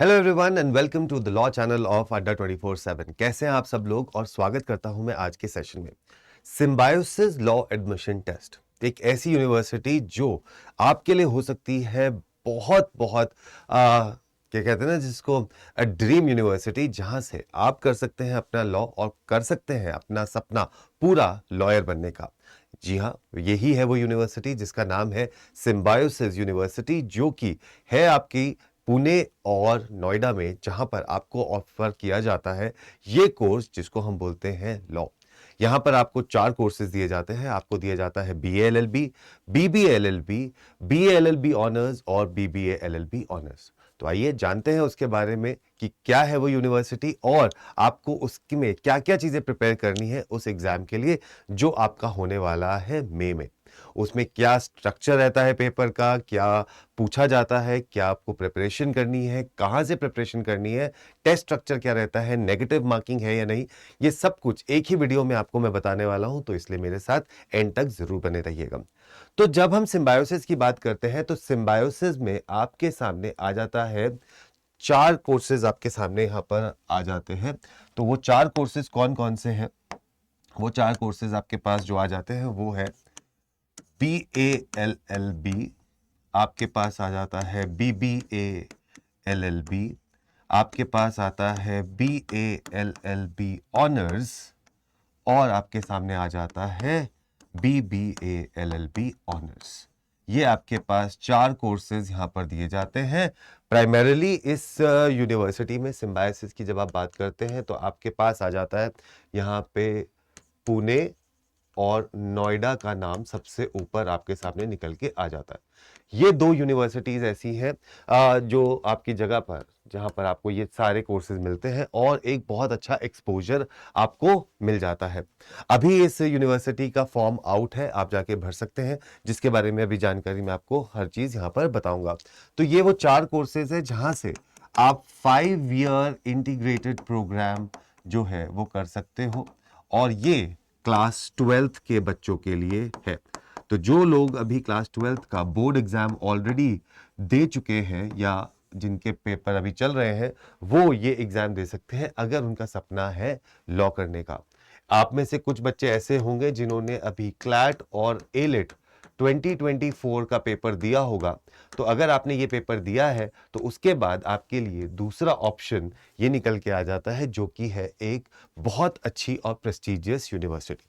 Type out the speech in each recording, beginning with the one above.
Hello everyone and welcome to the law channel of Adda 24/7। कैसे हैं आप सब लोग और स्वागत करता हूं मैं आज के सेशन में। सिम्बायोसिस लॉ एडमिशन टेस्ट एक ऐसी यूनिवर्सिटी जो आपके लिए हो सकती है बहुत बहुत क्या कहते हैं ना जिसको ड्रीम यूनिवर्सिटी, जहां से आप कर सकते हैं अपना लॉ और कर सकते हैं अपना सपना पूरा लॉयर बनने का। जी हाँ, यही है वो यूनिवर्सिटी जिसका नाम है सिम्बायोसिस यूनिवर्सिटी, जो कि है आपकी पुणे और नोएडा में, जहां पर आपको ऑफर किया जाता है ये कोर्स जिसको हम बोलते हैं लॉ। यहां पर आपको 4 कोर्सेज दिए जाते हैं। आपको दिया जाता है BA LLB, BBA LLB, BA LLB honours और बीबीए एलएलबी ऑनर्स। तो आइए जानते हैं उसके बारे में कि क्या है वो यूनिवर्सिटी और आपको उसमें क्या क्या चीजें प्रिपेयर करनी है उस एग्जाम के लिए जो आपका होने वाला है मई में। उसमें क्या स्ट्रक्चर रहता है पेपर का, क्या पूछा जाता है, क्या आपको प्रिपरेशन करनी है, कहां से प्रिपरेशन करनी है, टेस्ट स्ट्रक्चर क्या रहता है, नेगेटिव मार्किंग है या नहीं, ये सब कुछ एक ही वीडियो में आपको मैं बताने वाला हूं। तो इसलिए मेरे साथ एंड तक जरूर बने रहिएगा। तो जब हम सिम्बायोसिस की बात करते हैं तो सिम्बायोसिस में आपके सामने आ जाता है 4 कोर्सेज आपके सामने यहां पर आ जाते हैं। तो वो 4 कोर्सेज कौन कौन से हैं? वो 4 कोर्सेज आपके पास जो आ जाते हैं वो है B A L L B, आपके पास आ जाता है बीबीए एलएलबी, आपके पास आता है बीए एलएलबी ऑनर्स और आपके सामने आ जाता है बीबीए एलएलबी ऑनर्स। ये आपके पास 4 कोर्सेज यहां पर दिए जाते हैं। प्राइमरीली इस यूनिवर्सिटी में सिम्बायोसिस की जब आप बात करते हैं तो आपके पास आ जाता है यहां पे पुणे और नोएडा का नाम सबसे ऊपर आपके सामने निकल के आ जाता है। ये 2 यूनिवर्सिटीज ऐसी हैं जो आपकी जगह पर, जहां पर आपको ये सारे कोर्सेज मिलते हैं और एक बहुत अच्छा एक्सपोजर आपको मिल जाता है। अभी इस यूनिवर्सिटी का फॉर्म आउट है, आप जाके भर सकते हैं, जिसके बारे में अभी जानकारी मैं आपको हर चीज यहां पर बताऊंगा। तो ये वो 4 कोर्सेज है जहां से आप 5 ईयर इंटीग्रेटेड प्रोग्राम जो है वो कर सकते हो और ये क्लास 12th के बच्चों के लिए है। तो जो लोग अभी क्लास 12th का बोर्ड एग्जाम ऑलरेडी दे चुके हैं या जिनके पेपर अभी चल रहे हैं, वो ये एग्जाम दे सकते हैं अगर उनका सपना है लॉ करने का। आप में से कुछ बच्चे ऐसे होंगे जिन्होंने अभी क्लैट और एलिट 2024 का पेपर दिया होगा। तो अगर आपने ये पेपर दिया है तो उसके बाद आपके लिए दूसरा ऑप्शन ये निकल के आ जाता है, जो कि है एक बहुत अच्छी और प्रेस्टिजियस यूनिवर्सिटी।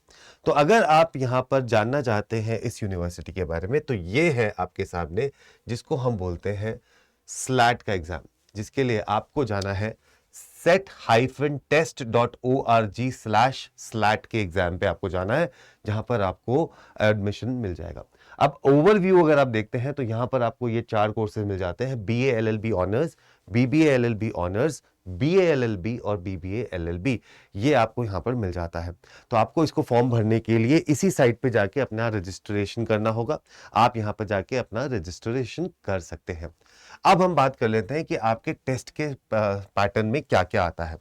तो अगर आप यहां पर जानना चाहते हैं इस यूनिवर्सिटी के बारे में तो ये है आपके सामने, जिसको हम बोलते हैं स्लैट का एग्जाम, जिसके लिए आपको जाना है set-test.org/slat के एग्जाम पे आपको जाना है, जहां पर आपको एडमिशन मिल जाएगा। अब ओवरव्यू अगर आप देखते हैं तो यहां पर आपको ये 4 कोर्सेज मिल जाते हैं: BA LLB honours, BBA LLB honours, BA LLB और बीबीए एलएलबी। ये आपको यहां पर मिल जाता है। तो आपको इसको फॉर्म भरने के लिए इसी साइट पे जाके अपना रजिस्ट्रेशन करना होगा। आप यहां पर जाके अपना रजिस्ट्रेशन कर सकते हैं। अब हम बात कर लेते हैं कि आपके टेस्ट के पैटर्न में क्या क्या आता है।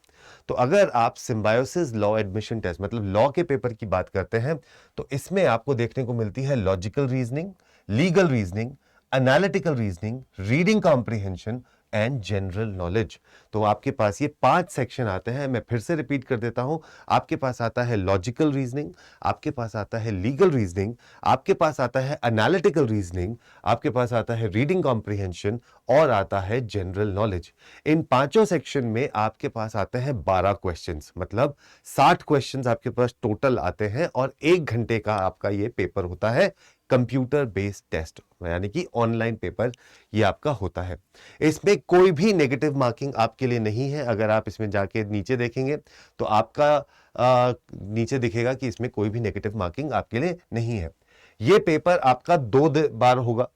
तो अगर आप सिम्बायोसिस लॉ एडमिशन टेस्ट मतलब लॉ के पेपर की बात करते हैं तो इसमें आपको देखने को मिलती है logical reasoning, legal reasoning, analytical reasoning, reading comprehension and general knowledge. तो आपके पास ये 5 सेक्शन आते हैं। मैं फिर से रिपीट कर देता हूं। आपके पास आता है लॉजिकल रीजनिंग, आपके पास आता है लीगल रीजनिंग, आपके पास आता है एनालिटिकल रीजनिंग, आपके पास आता है रीडिंग कॉम्प्रिहेंशन और आता है जनरल नॉलेज। इन पांचों सेक्शन में आपके पास आते हैं 12 क्वेश्चंस, मतलब 60 क्वेश्चंस आपके पास टोटल आते हैं और 1 घंटे का आपका ये पेपर होता है। कंप्यूटर बेस्ड टेस्ट यानी कि ऑनलाइन पेपर ये आपका होता है। इसमें कोई भी नेगेटिव मार्किंग आपके लिए नहीं है। अगर आप इसमें जाके नीचे देखेंगे तो आपका नीचे दिखेगा कि इसमें कोई भी नेगेटिव मार्किंग आपके लिए नहीं है। ये पेपर आपका 2 बार होगा।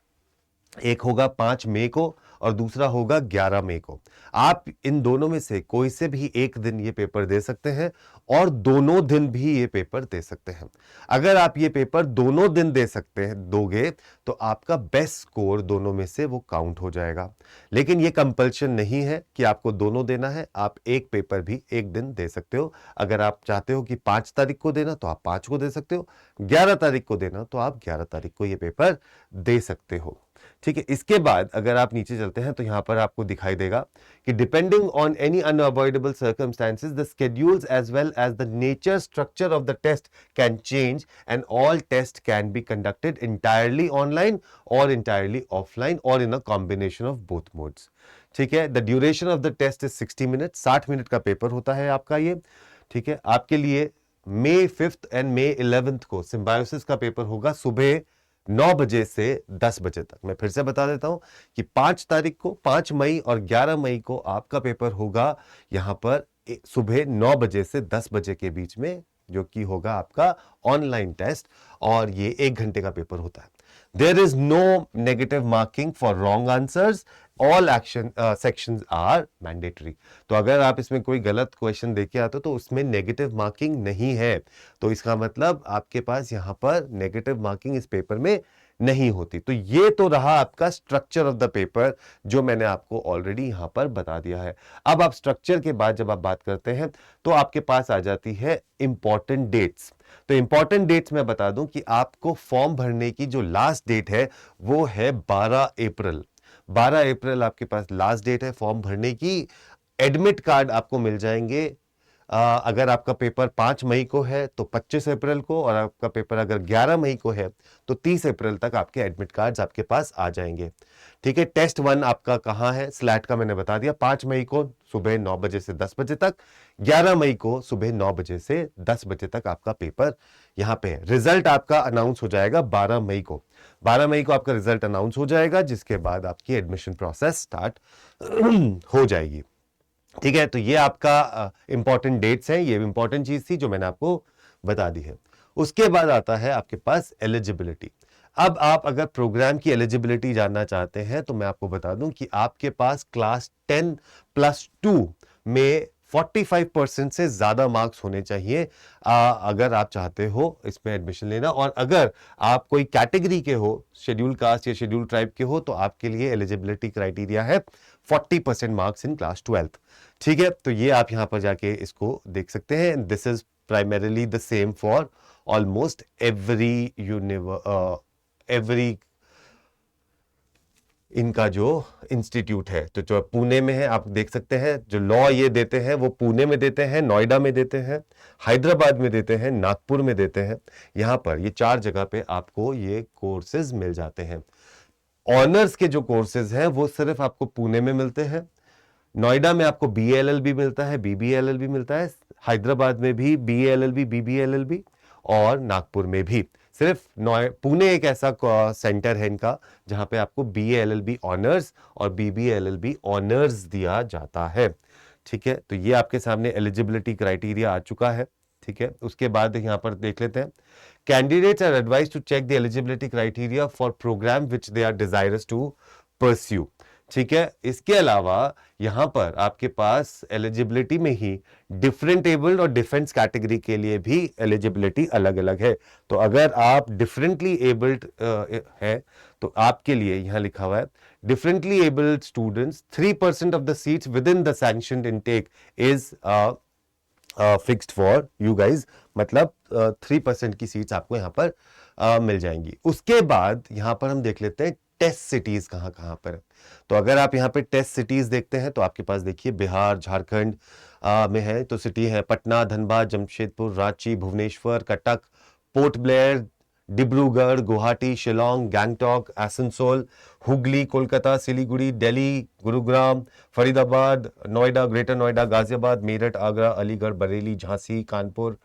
एक होगा 5 मई को और दूसरा होगा 11 मई को। आप इन दोनों में से कोई से भी एक दिन ये पेपर दे सकते हैं और दोनों दिन भी ये पेपर दे सकते हैं। अगर आप ये पेपर दोनों दिन दे सकते हैं दोगे तो आपका बेस्ट स्कोर दोनों में से वो काउंट हो जाएगा। लेकिन ये कंपल्शन नहीं है कि आपको दोनों देना है। आप एक पेपर भी एक दिन दे सकते हो। अगर आप चाहते हो कि 5 तारीख को देना तो आप 5 को दे सकते हो, 11 तारीख को देना तो आप 11 तारीख को ये पेपर दे सकते हो। ठीक है। इसके बाद अगर आप नीचे चलते हैं तो यहां पर आपको दिखाई देगा कि depending on any unavoidable circumstances the schedules as well as the nature structure of the test can change and all test can be conducted entirely online और इंटायरली ऑफलाइन और in a combination of both modes. ठीक है। The duration of the test is 60 minute, 60 minute का paper होता है आपका ये। ठीक है। आपके लिए May 5th and May 11th को सिम्बायोसिस का पेपर होगा सुबह 9 बजे से 10 बजे तक। मैं फिर से बता देता हूं कि 5 तारीख को, 5 मई और 11 मई को आपका पेपर होगा यहां पर सुबह 9 बजे से 10 बजे के बीच में, जो कि होगा आपका ऑनलाइन टेस्ट, और ये 1 घंटे का पेपर होता है। There is no negative marking for wrong answers, all action sections are mandatory. तो अगर आप इसमें कोई गलत क्वेश्चन देके आते हो तो उसमें नेगेटिव मार्किंग नहीं है। तो इसका मतलब आपके पास यहां पर नेगेटिव मार्किंग इस पेपर में नहीं होती। तो ये तो रहा आपका स्ट्रक्चर ऑफ द पेपर, जो मैंने आपको ऑलरेडी यहां पर बता दिया है। अब आप स्ट्रक्चर के बाद जब आप बात करते हैं तो आपके पास आ जाती है इंपॉर्टेंट डेट्स। तो इंपॉर्टेंट डेट्स मैं बता दूं कि आपको फॉर्म भरने की जो लास्ट डेट है वो है 12 अप्रैल। 12 अप्रैल आपके पास लास्ट डेट है फॉर्म भरने की। एडमिट कार्ड आपको मिल जाएंगे अगर आपका पेपर 5 मई को है तो 25 अप्रैल को, और आपका पेपर अगर 11 मई को है तो 30 अप्रैल तक आपके एडमिट कार्ड्स आपके पास आ जाएंगे। ठीक है। टेस्ट 1 आपका कहाँ है, स्लैट का मैंने बता दिया, 5 मई को सुबह 9 बजे से 10 बजे तक, 11 मई को सुबह 9 बजे से 10 बजे तक आपका पेपर यहां पे है। रिजल्ट आपका अनाउंस हो जाएगा 12 मई को। 12 मई को आपका रिजल्ट अनाउंस हो जाएगा, जिसके बाद आपकी एडमिशन प्रोसेस स्टार्ट हो जाएगी। ठीक है। तो ये आपका इंपॉर्टेंट डेट्स हैं, ये इंपॉर्टेंट चीज थी जो मैंने आपको बता दी है। उसके बाद आता है आपके पास एलिजिबिलिटी। अब आप अगर प्रोग्राम की एलिजिबिलिटी जानना चाहते हैं तो मैं आपको बता दूं कि आपके पास क्लास 10+2 में 45% से ज्यादा मार्क्स होने चाहिए अगर आप चाहते हो इसमें एडमिशन लेना। और अगर आप कोई कैटेगरी के हो, शेड्यूल कास्ट या शेड्यूल ट्राइब के हो, तो आपके लिए एलिजिबिलिटी क्राइटेरिया है 40% मार्क्स इन क्लास 12th। ठीक है। तो ये आप यहां पर जाके इसको देख सकते हैं। This is primarily the same for almost every इनका जो इंस्टीट्यूट है। तो जो पुणे में है आप देख सकते हैं, जो लॉ ये देते हैं वो पुणे में देते हैं, नोएडा में देते हैं, हैदराबाद में देते हैं, नागपुर में देते हैं। यहां पर ये 4 जगह पे आपको ये कोर्सेज मिल जाते हैं। ऑनर्स के जो कोर्सेज हैं वो सिर्फ आपको पुणे में मिलते हैं। नोएडा में आपको BALLB मिलता है, BBLLB मिलता है, हैदराबाद में भी BALLB, BBLLB, और नागपुर में भी। सिर्फ पुणे एक ऐसा सेंटर है इनका जहां पे आपको BALLB ऑनर्स और BBLLB ऑनर्स दिया जाता है। ठीक है। तो ये आपके सामने एलिजिबिलिटी क्राइटेरिया आ चुका है। ठीक है। उसके बाद यहां पर देख लेते हैं, candidates are advised to check the eligibility criteria for programme which they are desirous to pursue. ठीक है। इसके अलावा यहां पर आपके पास एलिजिबिलिटी में ही डिफरेंट एबल्ड और डिफेंस कैटेगरी के लिए भी एलिजिबिलिटी अलग अलग है। तो अगर आप डिफरेंटली एबल्ड है तो आपके लिए यहां लिखा हुआ है, differently abled students 3% of the seats with in the sanctioned intake is fixed for you guys. मतलब 3% की सीट्स आपको यहां पर मिल जाएंगी। उसके बाद यहां पर हम देख लेते हैं टेस्ट सिटीज कहां कहां पर। तो अगर आप यहां पे टेस्ट सिटीज देखते हैं तो आपके पास देखिए बिहार, झारखंड में है तो सिटी है पटना, धनबाद, जमशेदपुर, रांची, भुवनेश्वर, कटक, पोर्ट ब्लेयर, डिब्रूगढ़, गुवाहाटी, शिलोंग, गैंगटॉक, आसनसोल, हुगली, कोलकाता, सिलीगुड़ी, दिल्ली, गुरुग्राम, फरीदाबाद, नोएडा, ग्रेटर नोएडा, गाजियाबाद, मेरठ, आगरा, अलीगढ़, बरेली, झांसी, कानपुर,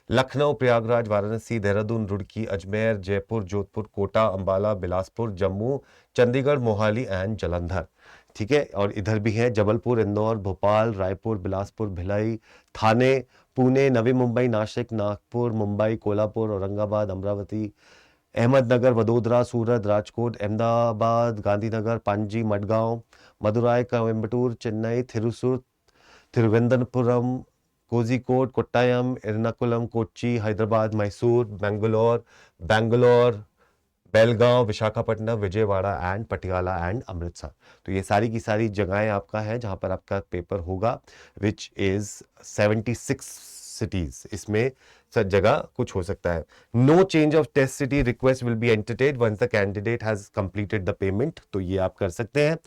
लखनऊ, प्रयागराज, वाराणसी, देहरादून, रुड़की, अजमेर, जयपुर, जोधपुर, कोटा, अंबाला, बिलासपुर, जम्मू, चंडीगढ़, मोहाली एंड जालंधर। ठीक है। और इधर भी है जबलपुर, इंदौर, भोपाल, रायपुर, बिलासपुर, भिलाई, थाने, पुणे, नवी मुंबई, नासिक, नागपुर, मुंबई, कोल्हापुर, औरंगाबाद, अमरावती, अहमदनगर, वडोदरा, सूरत, राजकोट, अहमदाबाद, गांधीनगर, पांजी, मडगांव, मदुराई, कोयम्बटूर, चेन्नई, थिरुसूर, तिरुवनंतपुरम, कोझिकोड, कोट्टायम, एर्नाकुलम, कोच्चि, हैदराबाद, मैसूर, बैंगलोर, बेलगांव, विशाखापट्टनम, विजयवाड़ा एंड पटियाला एंड अमृतसर। तो ये सारी की सारी जगहें आपका है जहां पर आपका पेपर होगा, विच इज 76 सिटीज, इसमें सब जगह कुछ हो सकता है। No change of test city request will be entertained once the candidate has completed the payment, तो ये आप कर सकते हैं,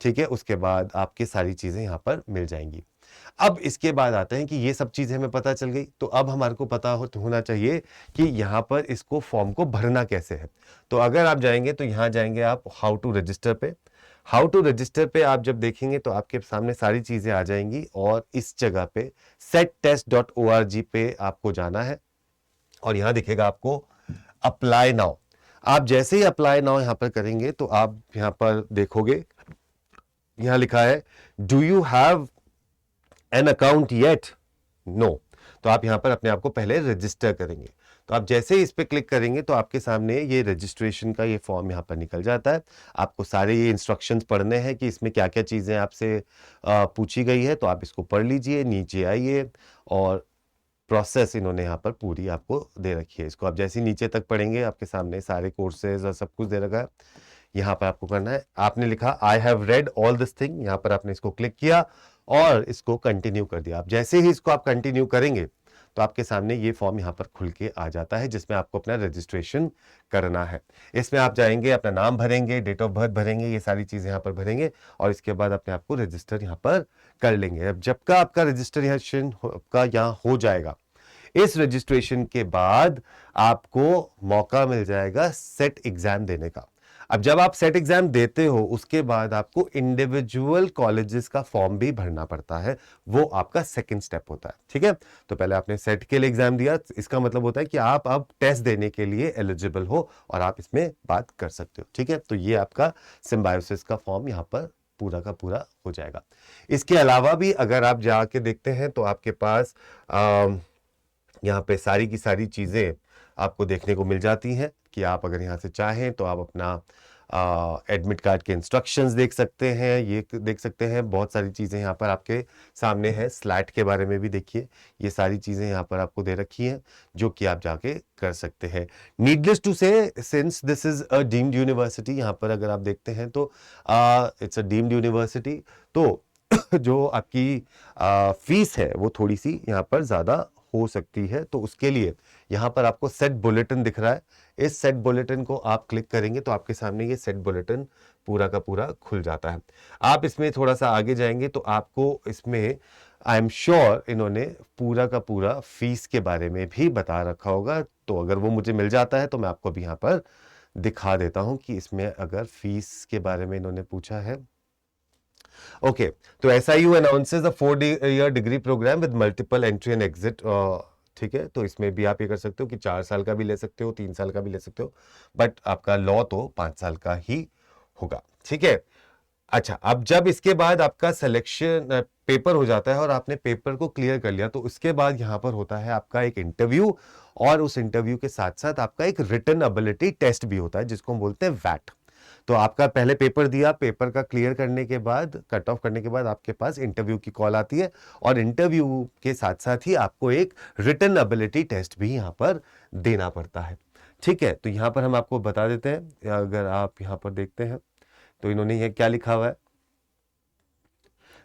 ठीक है। उसके बाद आपकी सारी चीजें यहाँ पर मिल जाएंगी। अब इसके बाद आते हैं कि ये सब चीजें हमें पता चल गई, तो अब हमारे को पता होना चाहिए कि यहाँ पर इसको फॉर्म को भरना कैसे है। तो अगर आप जाएंगे तो यहाँ जाएंगे आप हाउ टू रजिस्टर पे। हाउ टू रजिस्टर पे आप जब देखेंगे तो आपके सामने सारी चीजें आ जाएंगी, और इस जगह पे settest.org पे आपको जाना है, और यहां दिखेगा आपको अप्लाई नाउ। आप जैसे ही अप्लाई नाउ यहां पर करेंगे तो आप यहां पर देखोगे, यहां लिखा है do you have an account yet, no. तो आप यहां पर अपने आप को पहले रजिस्टर करेंगे। तो आप जैसे ही इस पे क्लिक करेंगे तो आपके सामने ये रजिस्ट्रेशन का ये फॉर्म यहां पर निकल जाता है। आपको सारे ये इंस्ट्रक्शंस पढ़ने हैं कि इसमें क्या क्या चीजें आपसे पूछी गई है, तो आप इसको पढ़ लीजिए, नीचे आइए, और प्रोसेस इन्होंने यहाँ पर पूरी आपको दे रखी है। इसको आप जैसे ही नीचे तक पढ़ेंगे आपके सामने सारे कोर्सेज और सब कुछ दे रखा है। यहाँ पर आपको करना है, आपने लिखा I have read all this thing, यहाँ पर आपने इसको क्लिक किया और इसको कंटिन्यू कर दिया। आप जैसे ही इसको आप कंटिन्यू करेंगे तो आपके सामने ये फॉर्म यहाँ पर खुल के आ जाता है, जिसमें आपको अपना रजिस्ट्रेशन करना है। इसमें आप जाएंगे, अपना नाम भरेंगे, डेट ऑफ बर्थ भरेंगे, ये सारी चीजें यहाँ पर भरेंगे, और इसके बाद अपने आप को रजिस्टर यहाँ पर कर लेंगे। अब जब का आपका रजिस्ट्रेशन का यहाँ हो जाएगा, इस रजिस्ट्रेशन के बाद आपको मौका मिल जाएगा सेट एग्जाम देने का। अब जब आप सेट एग्जाम देते हो उसके बाद आपको इंडिविजुअल कॉलेजेस का फॉर्म भी भरना पड़ता है, वो आपका सेकंड स्टेप होता है, ठीक है। तो पहले आपने सेट के लिए एग्जाम दिया, इसका मतलब होता है कि आप अब टेस्ट देने के लिए एलिजिबल हो और आप इसमें बात कर सकते हो, ठीक है। तो ये आपका सिम्बायोसिस का फॉर्म यहाँ पर पूरा का पूरा हो जाएगा। इसके अलावा भी अगर आप जाके देखते हैं तो आपके पास यहाँ पे सारी की सारी चीजें आपको देखने को मिल जाती हैं कि आप अगर यहाँ से चाहें तो आप अपना एडमिट कार्ड के इंस्ट्रक्शंस देख सकते हैं, ये देख सकते हैं, बहुत सारी चीज़ें यहाँ पर आपके सामने है। स्लैट के बारे में भी देखिए, ये सारी चीज़ें यहाँ पर आपको दे रखी हैं जो कि आप जाके कर सकते हैं। नीडलेस टू से, since this is a deemed university, यहाँ पर अगर आप देखते हैं तो इट्स अ डीम्ड यूनिवर्सिटी, तो जो आपकी फीस है वो थोड़ी सी यहाँ पर ज़्यादा हो सकती है। तो उसके लिए यहाँ पर आपको सेट बुलेटिन दिख रहा है, इस सेट बुलेटिन को आप क्लिक करेंगे तो आपके सामने ये सेट बुलेटिन पूरा का पूरा खुल जाता है। आप इसमें थोड़ा सा आगे जाएंगे तो आपको इसमें आई एम श्योर इन्होंने पूरा का पूरा फीस के बारे में भी बता रखा होगा। तो अगर वो मुझे मिल जाता है तो मैं आपको भी यहाँ पर दिखा देता हूँ कि इसमें अगर फीस के बारे में इन्होंने पूछा है। ओके, तो SIU announces a 4-year degree programme with multiple entry and exit, ठीक है। तो इसमें भी आप ये कर सकते हो कि 4 साल का भी ले सकते हो, 3 साल का भी ले सकते हो, बट आपका लॉ तो 5 साल का ही होगा, ठीक है। अच्छा, अब जब इसके बाद आपका सिलेक्शन पेपर हो जाता है और आपने पेपर को क्लियर कर लिया, तो उसके बाद यहां पर होता है आपका एक इंटरव्यू, और उस इंटरव्यू के साथ साथ आपका एक रिटन एबिलिटी टेस्ट भी होता है जिसको हम बोलते हैं वैट। तो आपका पहले पेपर दिया, पेपर का क्लियर करने के बाद, कट ऑफ करने के बाद आपके पास इंटरव्यू की कॉल आती है, और इंटरव्यू के साथ साथ ही आपको एक रिटन एबिलिटी टेस्ट भी यहां पर देना पड़ता है, ठीक है। तो यहां पर हम आपको बता देते हैं, अगर आप यहां पर देखते हैं तो इन्होंने ये क्या लिखा हुआ है,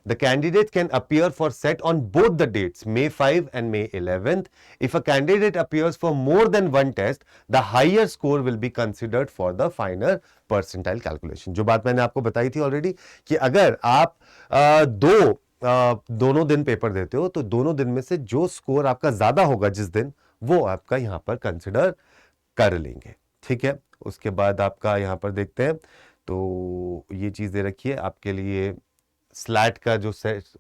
The candidate can appear for set on both the dates, May 5 and May 11th. If a candidate appears for more than one test, the higher score will be considered for the final percentile calculation. जो बात मैंने आपको बताई थी already कि अगर आप दोनों दिन पेपर देते हो तो दोनों दिन में से जो स्कोर आपका ज्यादा होगा जिस दिन, वो आपका यहाँ पर कंसिडर कर लेंगे, ठीक है। उसके बाद आपका यहाँ पर देखते हैं तो ये चीज दे रखी है आपके लिए, स्लैट का जो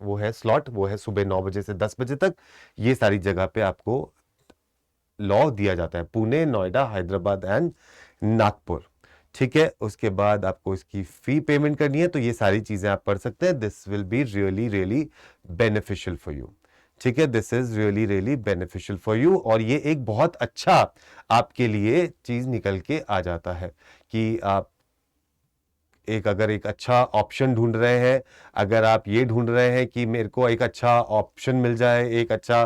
वो है स्लॉट, वो है सुबह 9 बजे से 10 बजे तक। ये सारी जगह पे आपको लॉ दिया जाता है, पुणे, नोएडा, हैदराबाद एंड नागपुर, ठीक है। उसके बाद आपको इसकी फी पेमेंट करनी है, तो ये सारी चीजें आप पढ़ सकते हैं। This will be really really beneficial for you, ठीक है। This is really really beneficial for you, और ये एक बहुत अच्छा आपके लिए चीज निकल के आ जाता है कि आप अगर एक अच्छा ऑप्शन ढूंढ रहे हैं, अगर आप ये ढूंढ रहे हैं कि मेरे को एक अच्छा ऑप्शन मिल जाए, एक अच्छा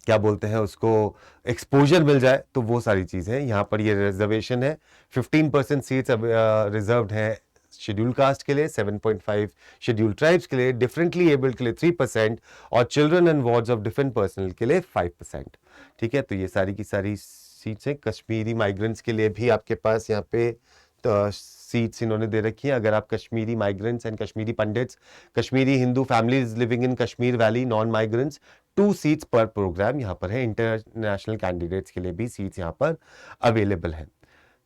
क्या बोलते हैं उसको, एक्सपोजर मिल जाए, तो वो सारी चीजें यहाँ पर ये रिजर्वेशन है। 15% सीट्स रिजर्व्ड है शेड्यूल कास्ट के लिए 7.5, शेड्यूल ट्राइब्स के लिए, डिफरेंटली एबल्ड के लिए 3% और children and wards of different personal के लिए 5%। ठीक है, तो ये सारी की सारी सीट्स हैं। कश्मीरी माइग्रेंट्स के लिए भी आपके पास यहाँ पे सीट्स इन्होंने दे रखी है। अगर आप Kashmiri migrants and Kashmiri pandits, Kashmiri Hindu families living in Kashmir valley, non migrants, 2 seats पर प्रोग्राम यहाँ पर है। इंटरनेशनल कैंडिडेट्स के लिए भी सीट्स यहाँ पर अवेलेबल है।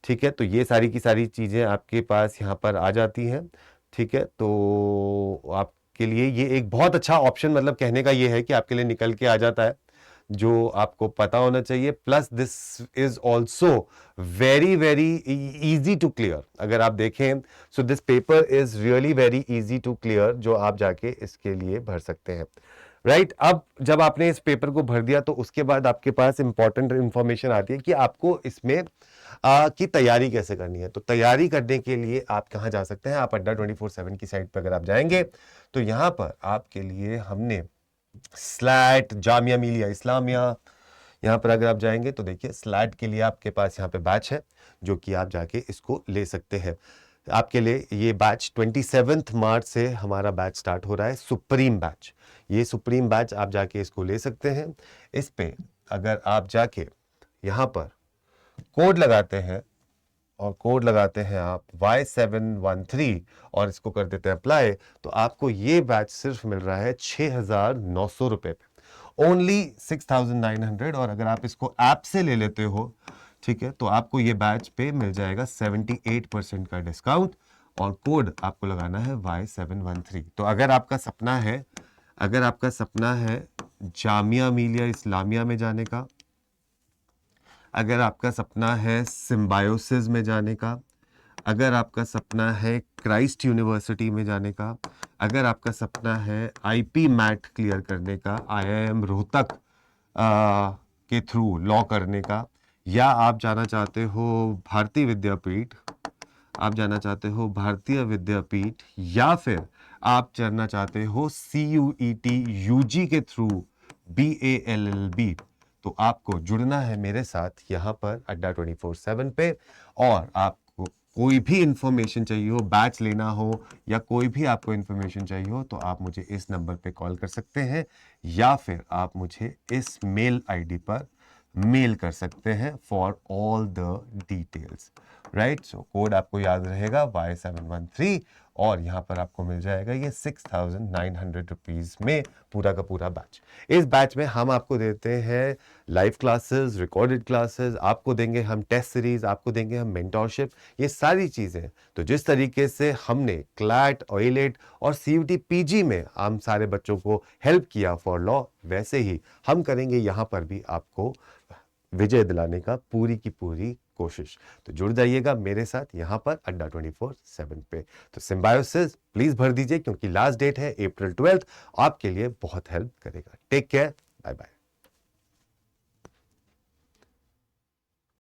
ठीक है, तो ये सारी की सारी चीज़ें आपके पास यहाँ पर आ जाती हैं। ठीक है, तो आपके लिए ये एक बहुत अच्छा ऑप्शन, मतलब कहने का ये है कि आपके लिए निकल के आ जाता है, जो आपको पता होना चाहिए। Plus this is also very very easy to clear. अगर आप देखें, so this paper is really very easy to clear, जो आप जाके इसके लिए भर सकते हैं। राइट, अब जब आपने इस पेपर को भर दिया तो उसके बाद आपके पास इंपॉर्टेंट इंफॉर्मेशन आती है कि आपको इसमें की तैयारी कैसे करनी है। तो तैयारी करने के लिए आप कहाँ जा सकते हैं? आप अड्डा 24/7 की साइट पर अगर आप जाएंगे तो यहाँ पर आपके लिए हमने स्लैट, जामिया मिलिया इस्लामिया, यहाँ पर अगर आप जाएंगे तो देखिए स्लैट के लिए आपके पास यहाँ पे बैच है, जो कि आप जाके इसको ले सकते हैं। आपके लिए ये बैच 27 मार्च से हमारा बैच स्टार्ट हो रहा है, सुप्रीम बैच। ये सुप्रीम बैच आप जाके इसको ले सकते हैं। इस पे अगर आप जाके यहाँ पर कोड लगाते हैं और कोड लगाते हैं आप Y713 और इसको कर देते हैं अप्लाई, तो आपको ये बैच सिर्फ मिल रहा है 6,900 रुपए पे, ओनली 6,900। और अगर आप इसको ऐप से ले लेते हो, ठीक है, तो आपको ये बैच पे मिल जाएगा 78% का डिस्काउंट और कोड आपको लगाना है Y713। तो अगर आपका सपना है, अगर आपका सपना है जामिया मिलिया इस्लामिया में जाने का, अगर आपका सपना है सिम्बायोसिस में जाने का, अगर आपका सपना है क्राइस्ट यूनिवर्सिटी में जाने का, अगर आपका सपना है आईपी मैट क्लियर करने का, आईआईएम रोहतक के थ्रू लॉ करने का, या आप जाना चाहते हो भारतीय विद्यापीठ, आप जाना चाहते हो भारतीय विद्यापीठ, या फिर आप जाना चाहते हो CUET UG के थ्रू BALLB, तो आपको जुड़ना है मेरे साथ यहाँ पर अड्डा 24/7 पे। और आपको कोई भी इंफॉर्मेशन चाहिए हो, बैच लेना हो या कोई भी आपको इंफॉर्मेशन चाहिए हो, तो आप मुझे इस नंबर पे कॉल कर सकते हैं या फिर आप मुझे इस मेल आईडी पर मेल कर सकते हैं for all the details. Right, so code आपको याद रहेगा Y713 और यहाँ पर आपको मिल जाएगा ये 6,900 रुपीज में पूरा का पूरा बैच। इस बैच में हम आपको देते हैं लाइव क्लासेस, रिकॉर्डेड क्लासेस, आपको देंगे हम टेस्ट सीरीज, आपको देंगे हम मेंटोरशिप, ये सारी चीजें। तो जिस तरीके से हमने क्लैट, ऑयलेट और CUT PG में हम सारे बच्चों को हेल्प किया फॉर लॉ, वैसे ही हम करेंगे यहाँ पर भी आपको विजय दिलाने का पूरी की पूरी कोशिश। तो जुड़ जाइएगा मेरे साथ यहाँ पर अड्डा 24/7 पे। तो सिम्बायोसिस प्लीज भर दीजिए क्योंकि लास्ट डेट है April 12th, आपके लिए बहुत हेल्प करेगा। Take care, bye bye.